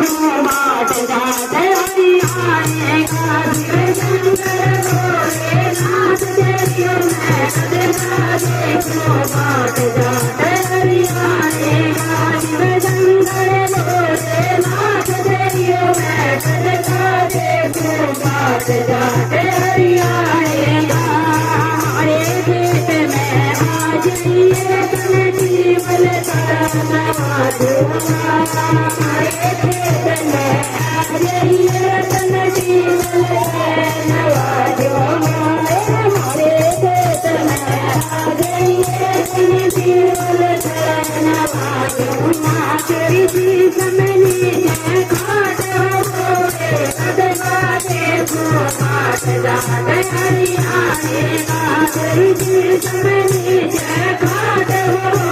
घूमाट जाते हरियाणे का शिव शंकर भोलेनाथ देवियों में कदका देखो बाट जाते हरियाणे का शिव शंकर भोलेनाथ देवियों में कदका देखो बाट जाते हरियाणे का हमारे खेत में आ जाइए तन जीवन नवा दूंगा हमारे खेत में आ जाइए तन जीवन नवा दूंगा हमारे खेत में आ जाइए तन जीवन नवा दूंगा तेरी जी समझी है खाट हो कदमा देखो बाट जाते हरियाणे का तेरी जी समझी है खाट हो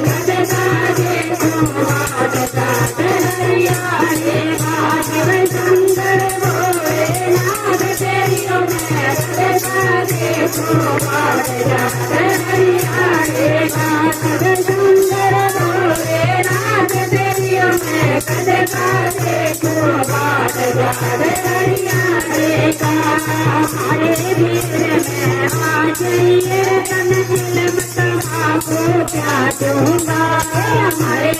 कदमा देखो बाट जाते हरियाणे का शिव शंकर भोलेनाथ देवियों में कदमा देखो बाट जाते हरियाणे का शिव शंकर भोलेनाथ देवियों में कदमा देखो बाट जाते हरियाणे का हमारे भीड़ में आ जाइए तन दिल को क्या दूंगा हमारे